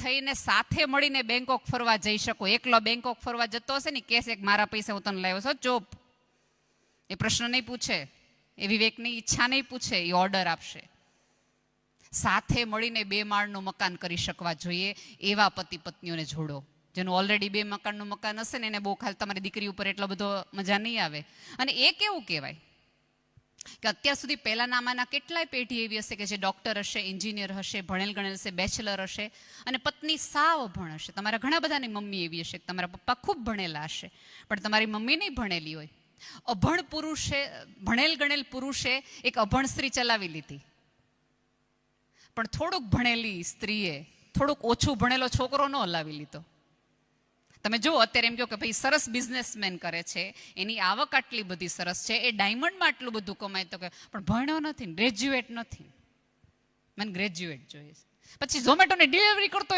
થઈને સાથે મળીને બેંકોક ફરવા જઈ શકો. એકલો બેંકોક ફરવા જતો હશે ને કેસે મારા પૈસા હું તને લાવ્યો છો ચોપ, એ પ્રશ્ન નહીં પૂછે, એ વિવેકની ઈચ્છા નહીં પૂછે, એ ઓર્ડર આપશે. સાથે મળીને 2 માળનું મકાન કરી શકવા જોઈએ એવા પતિ પત્નીઓને જોડો. જેનું ઓલરેડી 2 મકાનનું મકાન હશે ને એને બહુ ખાલી તમારી દીકરી ઉપર એટલો બધો મજા નહીં આવે. અને એ કેવું કહેવાય કે અત્યાર સુધી પહેલાના આમાંના કેટલાય પેઢી એવી હશે કે જે ડૉક્ટર હશે, એન્જિનિયર હશે, ભણેલ ગણેલ હશે, બેચલર હશે, અને પત્ની સાવ અભણ હશે. તમારા ઘણા બધાની મમ્મી એવી હશે કે તમારા પપ્પા ખૂબ ભણેલા હશે પણ તમારી મમ્મી નહીં ભણેલી હોય. અભણ પુરુષે, ભણેલ ગણેલ પુરુષે એક અભણ સ્ત્રી ચલાવી લીધી, પણ થોડુંક ભણેલી સ્ત્રીએ થોડુંક ઓછું ભણેલો છોકરો ન હલાવી લીધો. તમે જો અત્યારે એમ કહો કે ભાઈ સરસ બિઝનેસમેન કરે છે, એની આવક આટલી બધી સરસ છે, એ ડાયમંડમાં આટલું બધું કમાય, તો કે પણ ભણ્યો નથી, ગ્રેજ્યુએટ નથી, મને ગ્રેજ્યુએટ જોઈએ. પછી ઝોમેટોની ડિલિવરી કરતો